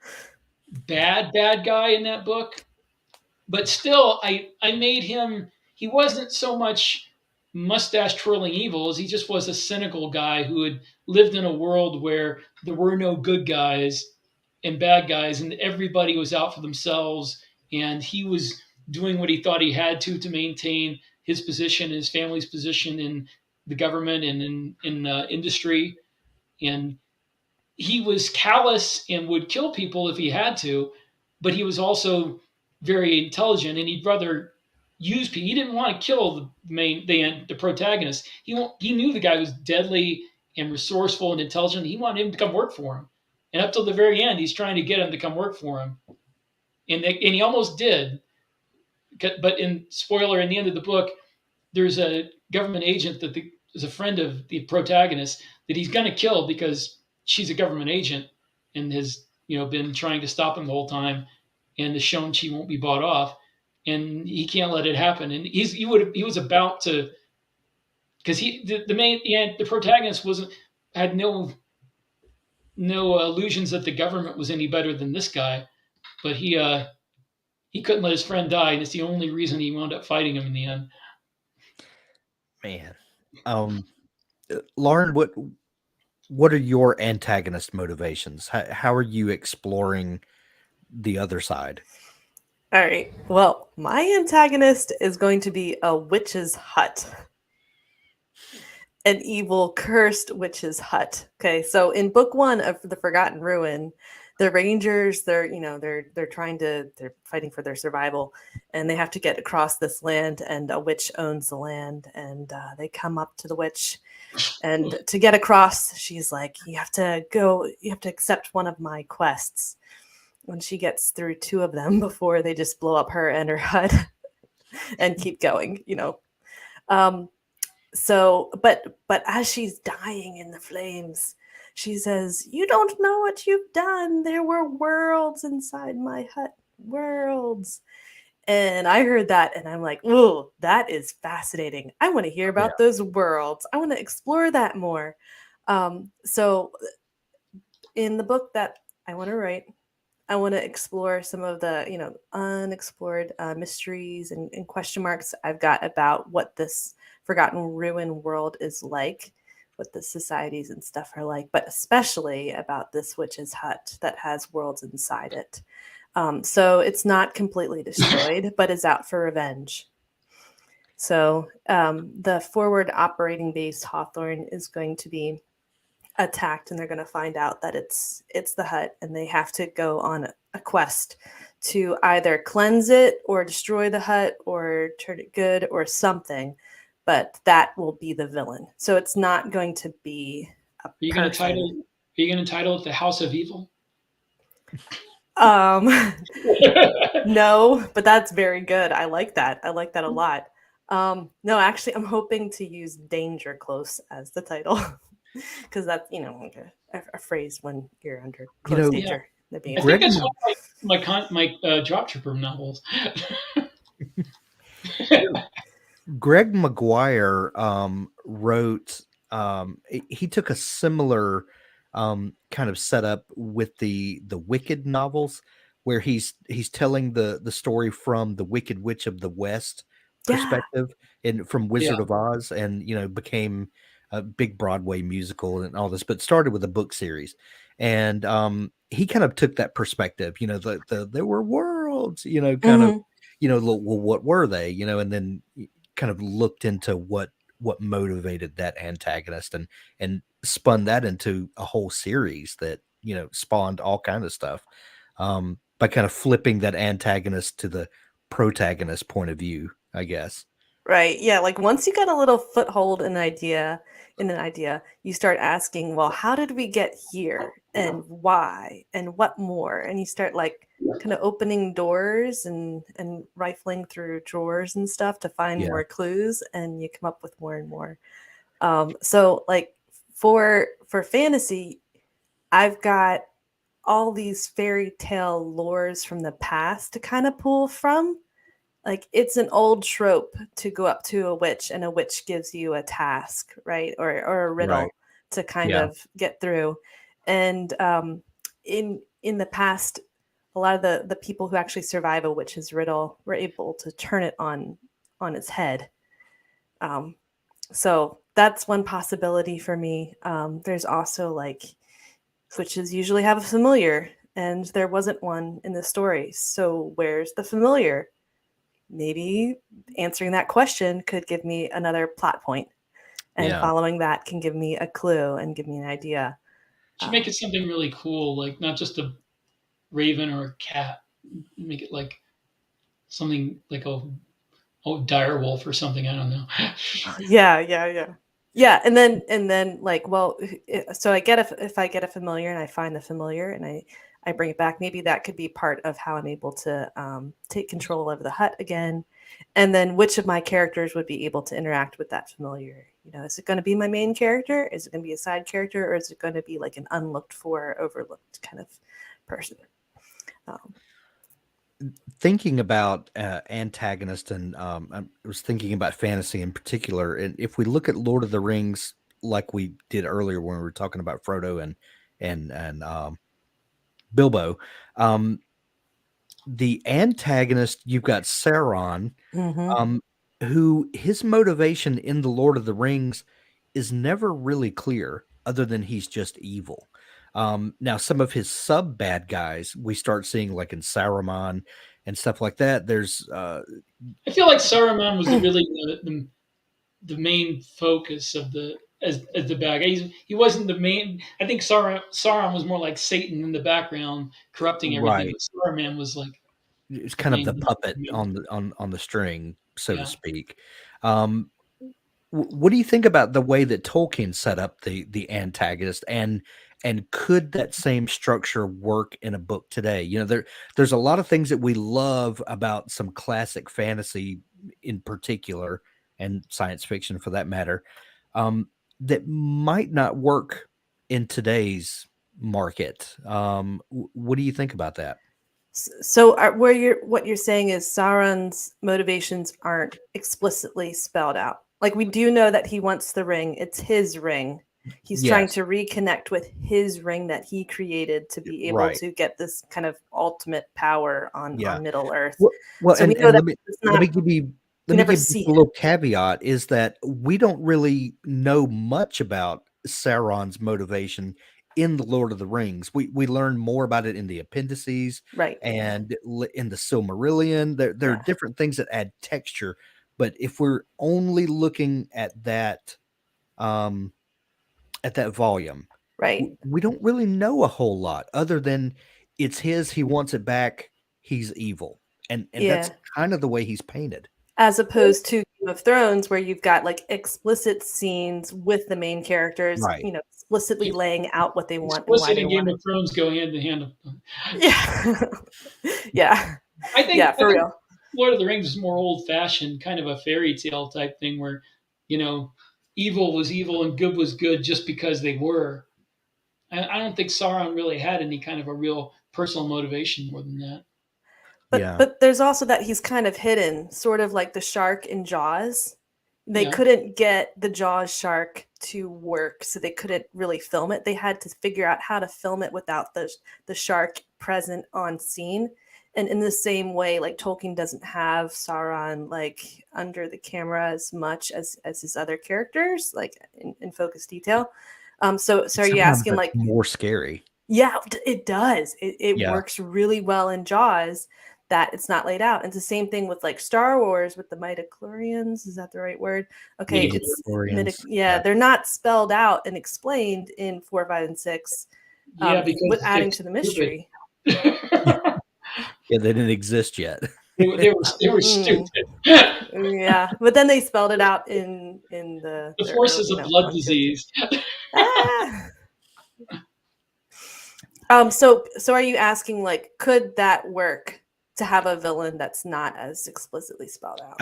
bad guy in that book. But still, I made him. He wasn't so much mustache twirling evil as he just was a cynical guy who had lived in a world where there were no good guys and bad guys, and everybody was out for themselves. And he was doing what he thought he had to maintain his position, his family's position in the government and in industry. And he was callous and would kill people if he had to, but he was also very intelligent, and he'd rather use people. He didn't want to kill the protagonist. He knew the guy was deadly and resourceful and intelligent. He wanted him to come work for him, and up till the very end, he's trying to get him to come work for him, and he almost did. But in spoiler, in the end of the book, there's a government agent that is a friend of the protagonist that he's going to kill because she's a government agent and has been trying to stop him the whole time, and has shown she won't be bought off, and he can't let it happen. And he was about to, because the protagonist wasn't had no illusions that the government was any better than this guy, but he couldn't let his friend die, and it's the only reason he wound up fighting him in the end. Man. Lauren, what are your antagonist motivations? How are you exploring the other side? All right. Well, my antagonist is going to be a witch's hut. An evil, cursed witch's hut. Okay, so in book 1 of The Forgotten Ruin, the Rangers, they're fighting for their survival, and they have to get across this land, and a witch owns the land, and they come up to the witch, and to get across, she's like, you have to accept one of my quests. When she gets through 2 of them before they just blow up her and her hut and keep going. So, but as she's dying in the flames, she says, "You don't know what you've done. There were worlds inside my hut, worlds." And I heard that and I'm like, "Ooh, that is fascinating. I want to hear Yeah. about those worlds. I want to explore that more." So in the book that I want to write, I want to explore some of the, unexplored mysteries and question marks I've got about what this forgotten ruin world is like, what the societies and stuff are like, but especially about this witch's hut that has worlds inside it. So it's not completely destroyed, but is out for revenge. So the forward operating base Hawthorne is going to be attacked, and they're going to find out that it's the hut, and they have to go on a quest to either cleanse it or destroy the hut or turn it good or something, but that will be the villain. So it's not going to be a Are you going to person. title? Are you going to title it the House of Evil? um no, but that's very good. I like that. I like that a lot. No, actually I'm hoping to use danger close as the title. Because that's, like a phrase when you're under You close know, Yeah, danger. That'd be I think Greg that's interesting. one of my drop trooper novels. Greg McGuire wrote he took a similar kind of setup with the Wicked novels, where he's telling the story from the Wicked Witch of the West Yeah. perspective, and from Yeah, Wizard of Oz, and became a big Broadway musical and all this, but started with a book series. And he kind of took that perspective, there were worlds, kind of, Hmm. well, what were they, and then kind of looked into what motivated that antagonist, and spun that into a whole series that spawned all kind of stuff, by kind of flipping that antagonist to the protagonist point of view, I guess. Right. Yeah. Like once you get a little foothold in an idea, you start asking, well, how did we get here? And why? And what more? And you start like kind of opening doors and rifling through drawers and stuff to find Yeah, more clues, and you come up with more and more. So like for fantasy, I've got all these fairy tale lores from the past to kind of pull from. Like it's an old trope to go up to a witch and a witch gives you a task, right? Or a right. riddle to kind Yeah, of get through. And in the past, a lot of the people who actually survive a witch's riddle were able to turn it on its head. Um, so that's one possibility for me. There's also like witches usually have a familiar, and there wasn't one in the story. So where's the familiar? Maybe answering that question could give me another plot point, and yeah, following that can give me a clue and give me an idea. should make Um, it something really cool, like not just a raven or a cat. Make it like something like a dire wolf or something. I don't know. yeah, yeah, yeah, yeah. And then like, well, so I get if I get a familiar and I find the familiar and I bring it back, maybe that could be part of how I'm able to take control of the hut again. And then which of my characters would be able to interact with that familiar? Is it going to be my main character? Is it going to be a side character, or is it going to be like an unlooked for, overlooked kind of person? Um, thinking about antagonist, and I was thinking about fantasy in particular, and if we look at Lord of the Rings like we did earlier when we were talking about Frodo and Bilbo, um, the antagonist, you've got Sauron, mhm. um, who his motivation in the Lord of the Rings is never really clear, other than he's just evil. Now, some of his sub bad guys we start seeing, like in Saruman and stuff like that. There's I feel like Saruman was really the main focus of the as the bad guy. He wasn't the main. I think Sauron was more like Satan in the background, corrupting everything. right. But Saruman was like It's the kind of the puppet main. on the string, so to Yeah. speak. Um, what do you think about the way that Tolkien set up the antagonist, and could that same structure work in a book today? There's a lot of things that we love about some classic fantasy in particular, and science fiction for that matter, that might not work in today's market. What do you think about that? So what you're saying is Sauron's motivations aren't explicitly spelled out. Like we do know that he wants the ring. It's his ring. He's trying Yes, to reconnect with his ring that he created to be able right. to get this kind of ultimate power Yeah. on Middle Earth. Well, So we know and that it's let not, me give you we let me never give just see a him. little caveat is that we don't really know much about Sauron's motivation in the Lord of the Rings. We learn more about it in the appendices Right. and in the Silmarillion. There are Yeah. different things that add texture, but if we're only looking um, at that volume, Right. we don't really know a whole lot other than it's his. He wants it back. He's evil, and that's Yeah. kind of the way he's painted. As opposed to Game of Thrones, where you've got like explicit scenes with the main characters, Right. explicitly laying out what they want and why Explicit they and want Game it. of Thrones go hand in hand. Yeah. Yeah. I think Yeah, I for think real. Lord of the Rings is more old fashioned, kind of a fairy tale type thing where, you know, evil was evil and good was good just because they were. I don't think Sauron really had any kind of a real personal motivation more than that. But Yeah. but there's also that he's kind of hidden, sort of like the shark in Jaws. They Yeah. couldn't get the Jaws shark to work, so they couldn't really film it. They had to figure out how to film it without the shark present on scene. And in the same way, like Tolkien doesn't have Sauron like under the camera as much as his other characters, like in focus detail. So are you Sometimes asking that's like more scary. yeah, it does. It Yeah. works really well in Jaws that it's not laid out. And it's the same thing with like Star Wars with the midichlorians. Is that the right word? Okay, it's Midichlorians. yeah, Yeah. they're not spelled out and explained in 4, 5, and 6, Yeah, with because they're adding to the stupid. mystery. Yeah, they didn't exist yet. They were Mm, stupid. yeah, but then they spelled it out in The the force is a blood 1, 2, and 3. disease. Ah. So are you asking like could that work to have a villain that's not as explicitly spelled out?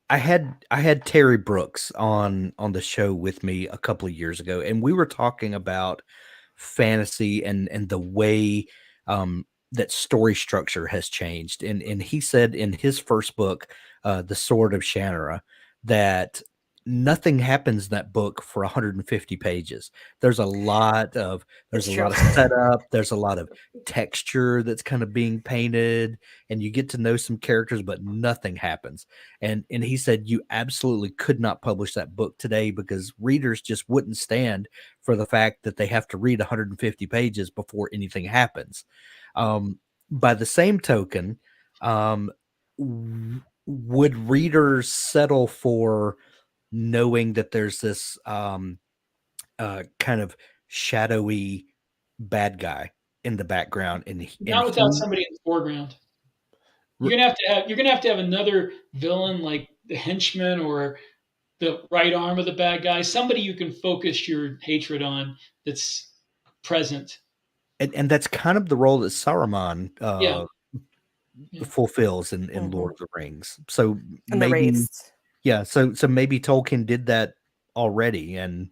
I I had Terry Brooks on the show with me a couple of years ago, and we were talking about fantasy and the way that story structure has changed. And he said in his first book, The Sword of Shannara, that nothing happens in that book for 150 pages. There's a lot of It's there's a true. lot of setup, there's a lot of texture that's kind of being painted, and you get to know some characters, but nothing happens. And he said you absolutely could not publish that book today because readers just wouldn't stand for the fact that they have to read 150 pages before anything happens. By the same token, um, would readers settle for knowing that there's this kind of shadowy bad guy in the background, and Not without he somebody in the foreground. r- You're gonna have to have another villain like the henchman or the right arm of the bad guy, somebody you can focus your hatred on that's present. and that's kind of the role that Saruman Yeah, yeah. fulfills in Lord Hmm. of the Rings. So And the maybe, wraiths. yeah, so maybe Tolkien did that already, and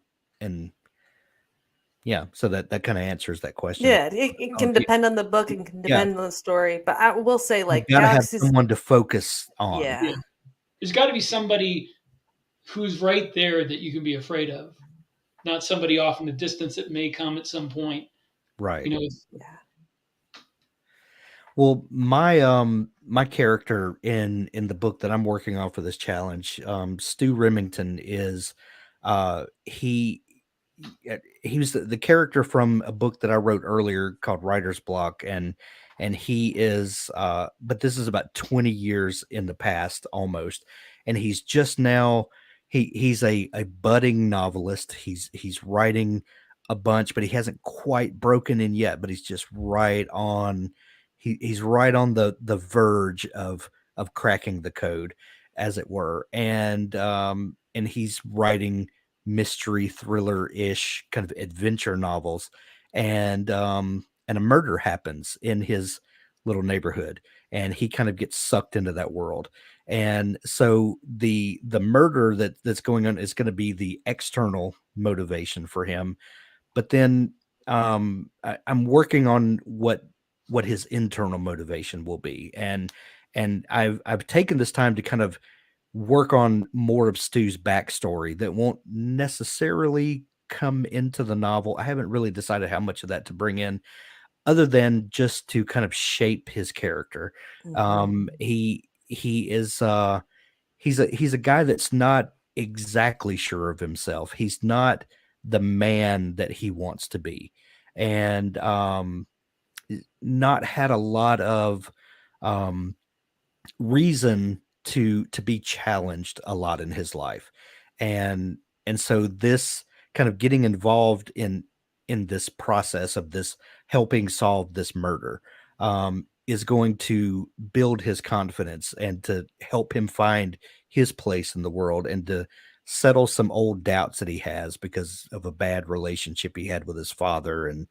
yeah, so that kind of answers that question. Yeah, it Oh, can depend on the book and can yeah, depend on the story. But I will say, you've like, got to have galaxies, someone to focus on, yeah. Yeah. There's got to be somebody who's right there that you can be afraid of, not somebody off in the distance that may come at some point. right? You know, Yeah. Well, my character in the book that I'm working on for this challenge, Stu Remington is he he was the character from a book that I wrote earlier called Writer's Block, and he is but this is about 20 years in the past almost, and he's just now he's a budding novelist. He's writing a bunch, but he hasn't quite broken in yet, but he's just right on he's right on the verge of cracking the code, as it were. And he's writing mystery thriller-ish kind of adventure novels, and a murder happens in his little neighborhood, and he kind of gets sucked into that world. And so the murder that's going on is going to be the external motivation for him. But then I'm working on what what his internal motivation will be. And I've taken this time to kind of work on more of Stu's backstory that won't necessarily come into the novel. I haven't really decided how much of that to bring in, other than just to kind of shape his character. He is he's a guy that's not exactly sure of himself. He's not the man that he wants to be, and not had a lot of um, reason to be challenged a lot in his life. And and so this kind of getting involved in this process of this helping solve this murder is going to build his confidence and to help him find his place in the world and to settle some old doubts that he has because of a bad relationship he had with his father, and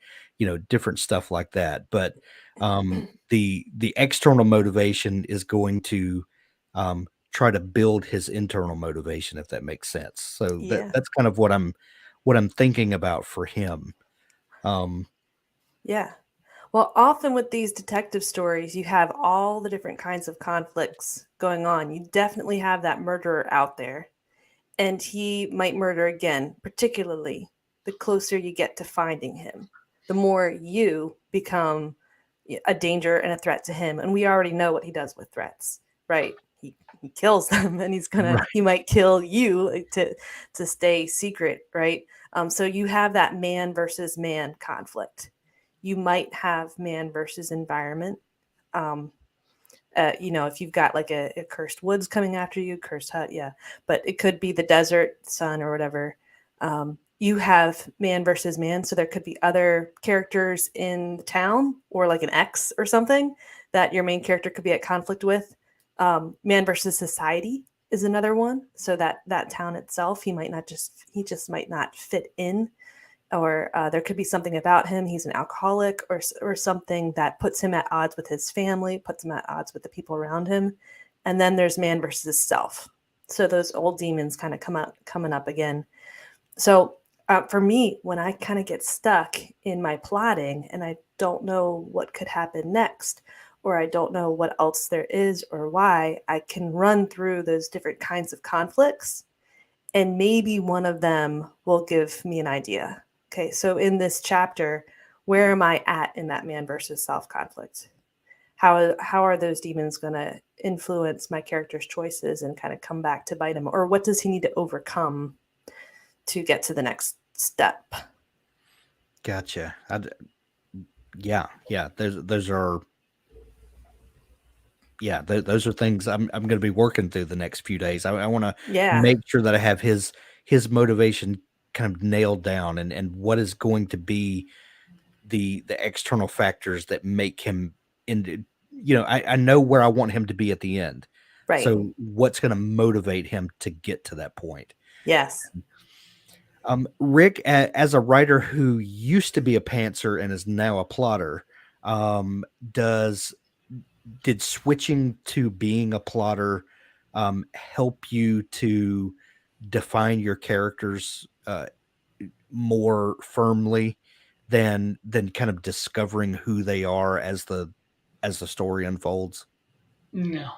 different stuff like that. But the external motivation is going to try to build his internal motivation, if that makes sense. So Yeah. that's kind of what I'm thinking about for him. Um, Yeah. Well, often with these detective stories, you have all the different kinds of conflicts going on. You definitely have that murderer out there, and he might murder again, particularly the closer you get to finding him, the more you become a danger and a threat to him. And we already know what he does with threats, right? He kills them, and right. he might kill you to stay secret, right? So you have that man versus man conflict. You might have man versus environment. Um, if you've got like a cursed woods coming after you, cursed hut, yeah, but it could be the desert, sun, or whatever. You have man versus man, so there could be other characters in the town, or like an ex or something that your main character could be at conflict with. Man versus society is another one. So that town itself, he just might not fit in, or there could be something about him. He's an alcoholic, or something that puts him at odds with his family, puts him at odds with the people around him. And then there's man versus self. So those old demons kind of coming up again. So for me, when I kind of get stuck in my plotting and I don't know what could happen next, or I don't know what else there is or why, I can run through those different kinds of conflicts, and maybe one of them will give me an idea. Okay, so in this chapter, where am I at in that man versus self conflict? How are those demons going to influence my character's choices and kind of come back to bite him? Or what does he need to overcome to get to the next step? Gotcha. Yeah. Those are those are things I'm going to be working through the next few days. I want to Yeah, make sure that I have his motivation kind of nailed down, and what is going to be the external factors that make him into. I know where I want him to be at the end. right. So what's going to motivate him to get to that point? Yes. Rick, as a writer who used to be a pantser and is now a plotter, does did switching to being a plotter help you to define your characters more firmly than kind of discovering who they are as the story unfolds? No,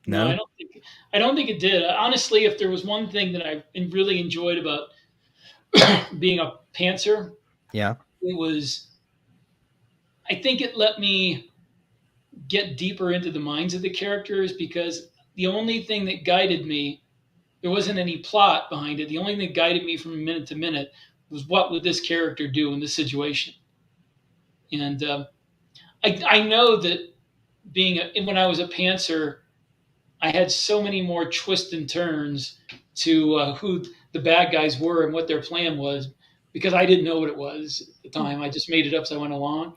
no, No? I don't think it did. Honestly, if there was one thing that I really enjoyed about being a pantser, Yeah. it was, I think it let me get deeper into the minds of the characters, because the only thing that guided me, there wasn't any plot behind it. The only thing that guided me from minute to minute was what would this character do in this situation. And I know that when I was a pantser, I had so many more twists and turns to who the bad guys were and what their plan was, because I didn't know what it was at the time. I just made it up as I went along.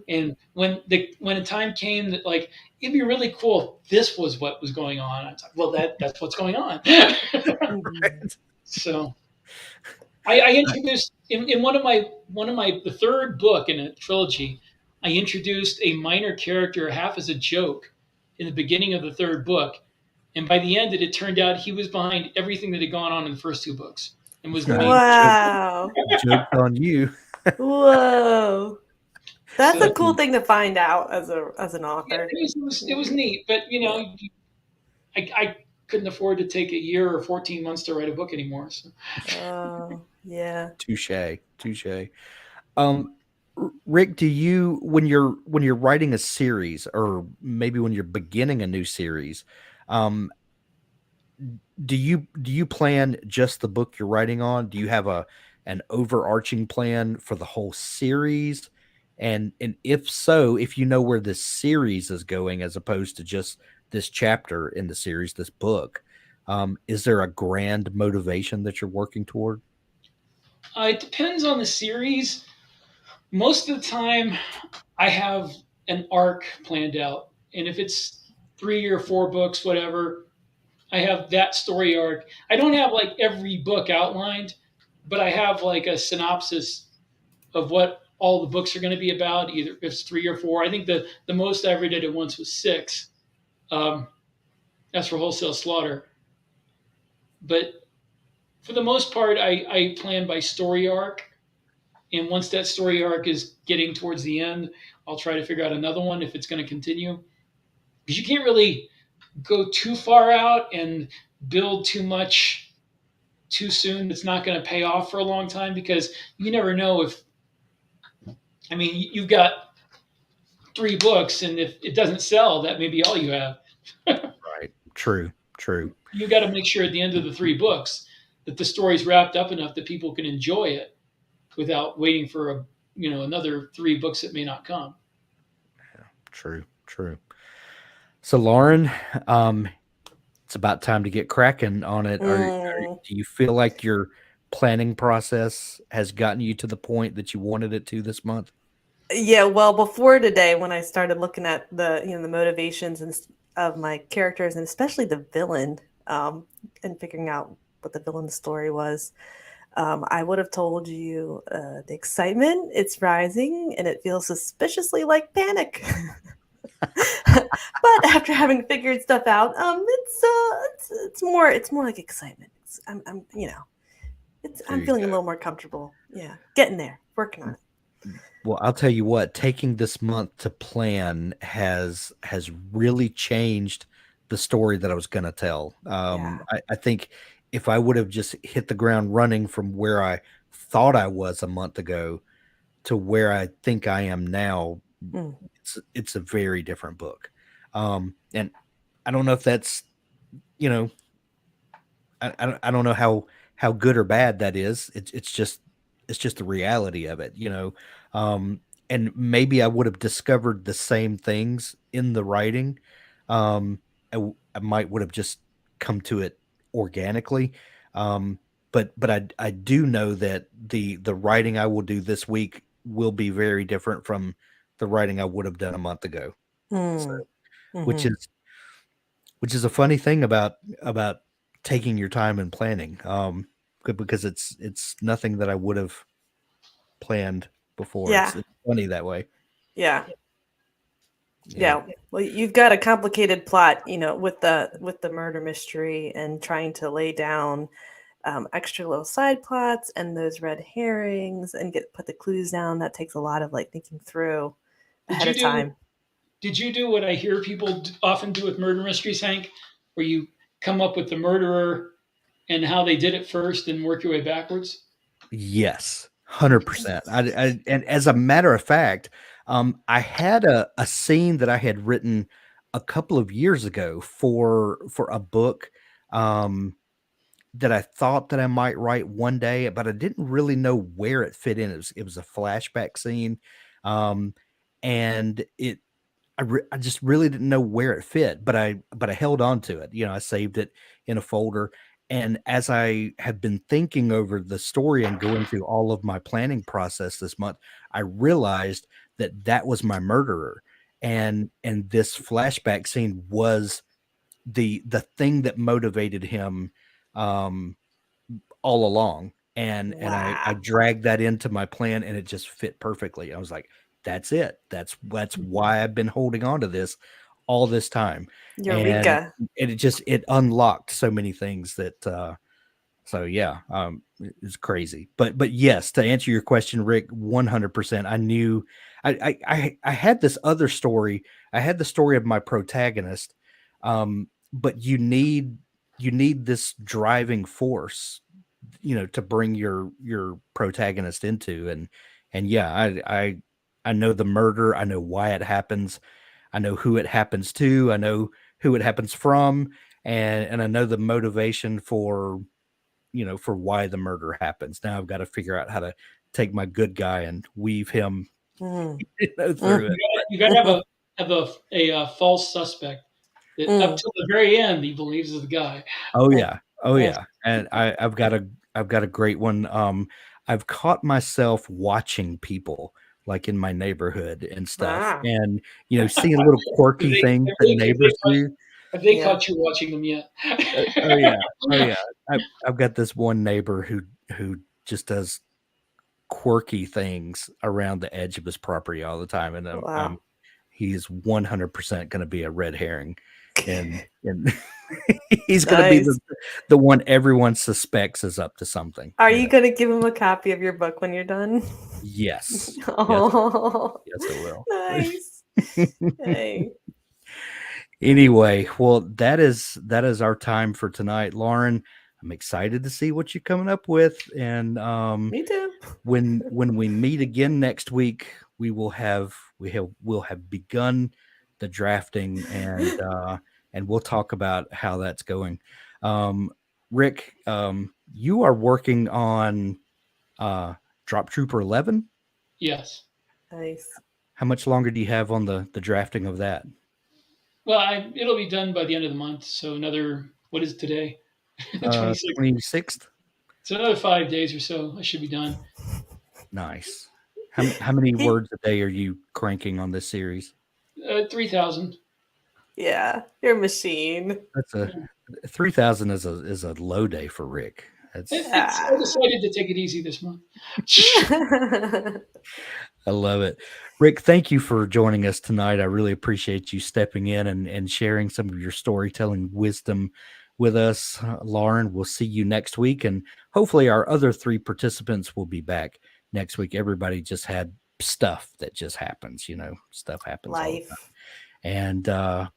And when a time came that, like, it'd be really cool if this was what was going on, I was like, well, that's what's going on. Mhm. So I introduced in one of my the third book in a trilogy, I introduced a minor character half as a joke in the beginning of the third book, and by the end, it turned out he was behind everything that had gone on in the first two books and was the main. Joke, Wow. joke's on you. Whoa. That's So a cool thing to find out as an yeah, author. it was neat, but Yeah. I couldn't afford to take a year or 14 months to write a book anymore. So Oh, yeah. Touche, touche. Um, Rick, do you when you're writing a series, or maybe when you're beginning a new series, um, do you plan just the book you're writing on? Do you have an overarching plan for the whole series? And if so, if you know where this series is going as opposed to just this chapter in the series, this book, is there a grand motivation that you're working toward? it depends on the series. Most of the time, I have an arc planned out, and if it's 3 or 4 books, whatever, I have that story arc. I don't have like every book outlined, but I have like a synopsis of what all the books are going to be about. Either if it's 3 or 4. I think the most I ever did at once was 6. Um, that's for wholesale slaughter. But for the most part, I plan by story arc. And once that story arc is getting towards the end, I'll try to figure out another one if it's going to continue. Because you can't really go too far out and build too much too soon. It's not going to pay off for a long time because you never know if, I mean, you've got 3 books, and if it doesn't sell, that may be all you have. Right. True. True. You got to make sure at the end of the 3 books that the story's wrapped up enough that people can enjoy it without waiting for another 3 books that may not come. True. True. So, Lauren, um, it's about time to get cracking on it. Mm. Do you feel like your planning process has gotten you to the point that you wanted it to this month? Yeah, well, before today, when I started looking at the motivations of my characters, and especially the villain, and figuring out what the villain's story was, I would have told you the excitement, it's rising, and it feels suspiciously like panic. But after having figured stuff out, it's more like excitement. There I'm you feeling a go. little more comfortable. Yeah, getting there, working on it. Well, I'll tell you what, taking this month to plan has really changed the story that I was going to tell. Yeah. I think if I would have just hit the ground running from where I thought I was a month ago to where I think I am now, Mm. it's a very different book. And I don't know if that's, you know, I don't know how good or bad that is. It's just the reality of it. And maybe I would have discovered the same things in the writing. I might would have just come to it organically. Um, but I do know that the writing I will do this week will be very different from the writing I would have done a month ago. So, Mm. which Hmm. is which is a funny thing about taking your time and planning, because it's nothing that I would have planned before. It's Yeah. it's funny that way. Yeah. Yeah. Yeah. Well, you've got a complicated plot, with the murder mystery and trying to lay down extra little side plots and those red herrings and put the clues down. That takes a lot of like thinking through Did ahead you of do time. Did you do what I hear people often do with murder mysteries, Hank, where you come up with the murderer and how they did it first and work your way backwards? Yes, 100%. And as a matter of fact, I had a scene that I had written a couple of years ago for a book, um, that I thought that I might write one day, but I didn't really know where it fit in. It was a flashback scene, um, and I just really didn't know where it fit, but I held on to it. I saved it in a folder, and as I have been thinking over the story and going through all of my planning process this month, I realized that that was my murderer, and this flashback scene was the thing that motivated him, um, all along, and I Wow. dragged that into my plan, and it just fit perfectly. I was like, "That's it. That's why I've been holding on to this all this time." And Eureka. it unlocked so many things that, So yeah, it's crazy. But yes, to answer your question, Rick, 100%. I knew I had this other story. I had the story of my protagonist, but you need this driving force, to bring your protagonist into. And yeah, I know the murder. I know why it happens. I know who it happens to. I know who it happens from, and I know the motivation for for why the murder happens. Now I've got to figure out how to take my good guy and weave him Mm. through it. You got to have a false suspect that up Mm. till the very end he believes is the guy. Oh yeah, oh Mm. yeah, and I've got a great one. I've caught myself watching people like in my neighborhood and stuff, Ah, and seeing little Have quirky they, things have that they, have they, neighbors caught, do. have they yeah. caught you watching them yet? Oh yeah, oh yeah. I've got this one neighbor who just does quirky things around the edge of his property all the time, and Wow. he's 100% going to be a red herring, and he's going to be Nice. the one everyone suspects is up to something. Are you going to give him a copy of your book when you're done? Yes, Oh, yes, I will. nice. Hey, Anyway, well, that is our time for tonight, Lauren. I'm excited to see what you're coming up with, and me too. when we meet again next week, we'll have begun the drafting, and we'll talk about how that's going. Um, Rick, you are working on Drop Trooper 11. Yes. Nice. How much longer do you have on the drafting of that? Well, it'll be done by the end of the month. So what is today? 26th. 26th. So another 5 days or so, I should be done. Nice. How many words a day are you cranking on this series? 3,000. Yeah, you're a machine. That's a 3,000 is a low day for Rick. That's I decided to take it easy this month. I love it. Rick, thank you for joining us tonight. I really appreciate you stepping in and sharing some of your storytelling wisdom with us. Lauren, we'll see you next week, and hopefully our other three participants will be back next week. Everybody just had stuff that just happens, stuff happens all the time. Life. And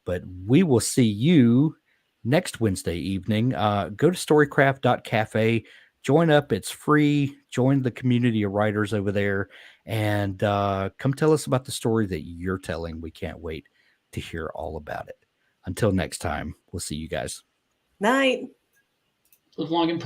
but we will see you next Wednesday evening. Go to storycraft.cafe, join up, it's free. Join the community of writers over there, and come tell us about the story that you're telling. We can't wait to hear all about it. Until next time, we'll see you guys. Night. Live long and prosper.